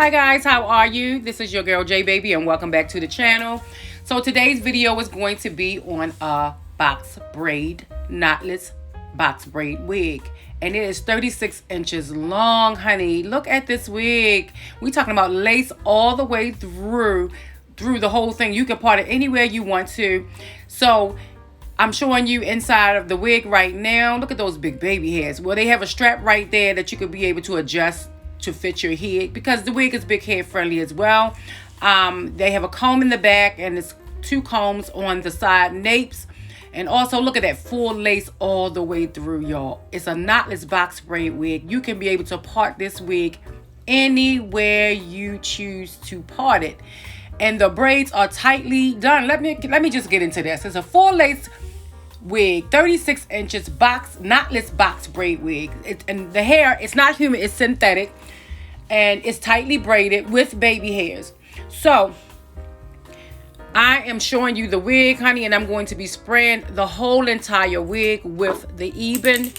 Hi guys, how are you? This is your girl J Baby and welcome back to the channel. So today's video is going to be on a box braid, knotless box braid wig. And it is 36 inches long, honey. Look at this wig. We talking about lace all the way through the whole thing. You can part it anywhere you want to. So I'm showing you inside of the wig right now. Look at those big baby hairs. Well, they have a strap right there that you could be able to adjust to fit your head because the wig is big head friendly as well. They have a comb in the back and it's 2 combs on the side napes. And also look at that full lace all the way through, y'all. It's a knotless box braid wig. You can be able to part this wig anywhere you choose to part it. And the braids are tightly done. Let me just get into this. It's a full lace wig, 36 inches box, knotless box braid wig. And the hair, it's not human, it's synthetic. And it's tightly braided with baby hairs. So I am showing you the wig, honey, and I'm going to be spraying the whole entire wig with the Even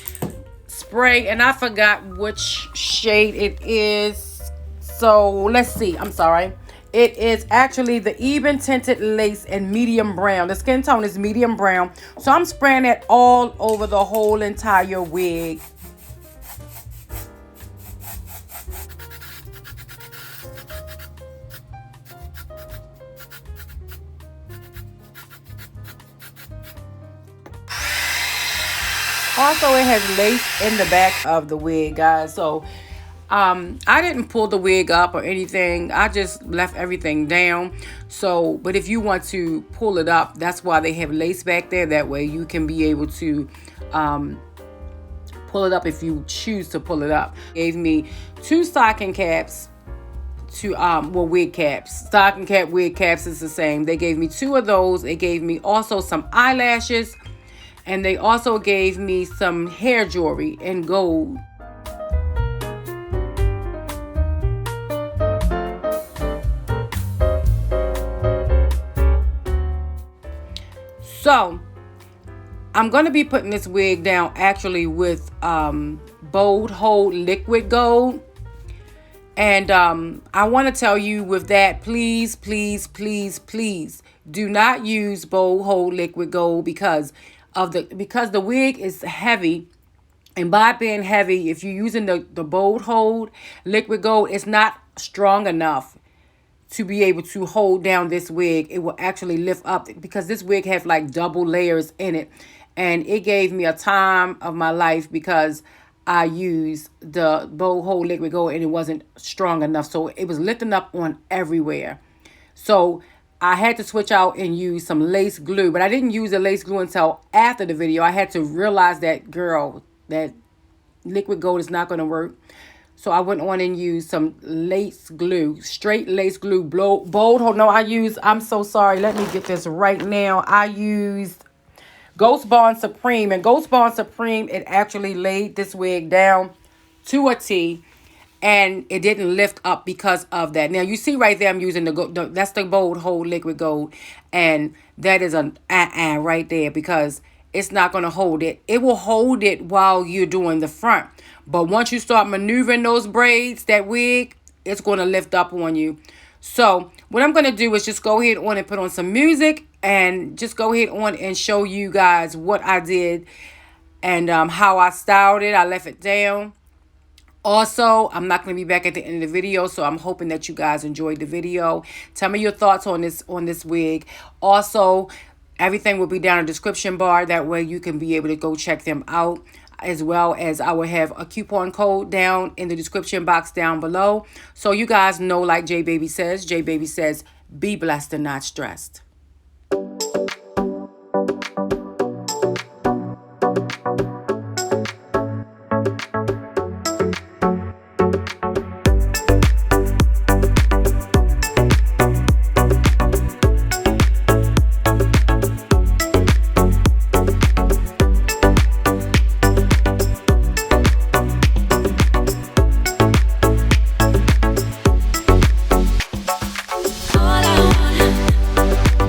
spray. And I forgot which shade it is. So let's see. I'm sorry. It is actually the Even tinted lace in medium brown. The skin tone is medium brown. So I'm spraying it all over the whole entire wig. Also, it has lace in the back of the wig, guys. So I didn't pull the wig up or anything. I just left everything down. So, but if you want to pull it up, that's why they have lace back there. That way you can be able to pull it up if you choose to pull it up. Gave me 2 stocking caps, wig caps. Stocking cap, wig caps is the same. They gave me 2 of those. They gave me also some eyelashes. And they also gave me some hair jewelry in gold. So I'm going to be putting this wig down actually with Bold Hold Liquid Gold. And I want to tell you with that, please, please, please, please do not use Bold Hold Liquid Gold because the wig is heavy. And by being heavy, if you're using the Bold Hold Liquid Gold, it's not strong enough to be able to hold down this wig. It will actually lift up because this wig has like double layers in it. And it gave me a time of my life because I used the Bold Hold Liquid Gold and it wasn't strong enough. So it was lifting up on everywhere. So I had to switch out and use some lace glue. But I didn't use the lace glue until after the video. I had to realize that, girl, that liquid gold is not going to work. So I went on and used some lace glue, straight lace glue, Bold Hold. No, I'm so sorry. Let me get this right now. I used Ghost Bond Supreme. And Ghost Bond Supreme, it actually laid this wig down to a T. And it didn't lift up because of that. Now, you see right there, I'm using that's the Bold Hold Liquid Gold. And that is an right there because it's not going to hold it. It will hold it while you're doing the front. But once you start maneuvering those braids, that wig, it's going to lift up on you. So what I'm going to do is just go ahead on and put on some music and just go ahead on and show you guys what I did and how I styled it. I left it down. Also, I'm not going to be back at the end of the video, so I'm hoping that you guys enjoyed the video. Tell me your thoughts on this wig. Also, everything will be down in the description bar. That way you can be able to go check them out. As well as I will have a coupon code down in the description box down below. So you guys know, like J Baby says, be blessed and not stressed. All I want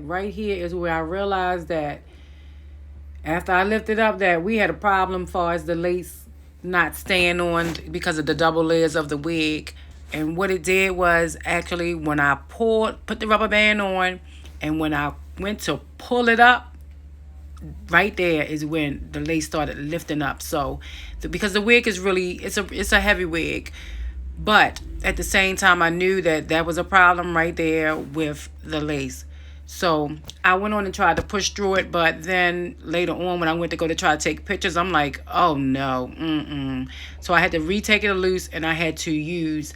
right here is where I realized that after I lifted up that we had a problem as far as the lace not staying on because of the double layers of the wig. And what it did was actually when I put the rubber band on, and when I went to pull it up, right there is when the lace started lifting up. So because the wig is really, it's a heavy wig, but at the same time I knew that that was a problem right there with the lace. So I went on and tried to push through it, but then later on when I went to go to try to take pictures, I'm like, oh no, so I had to retake it loose, and I had to use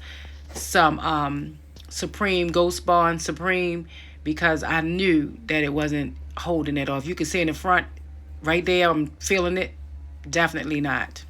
some Supreme Ghost Bond Supreme, because I knew that it wasn't holding it off. You can see in the front right there, I'm feeling it. Definitely not.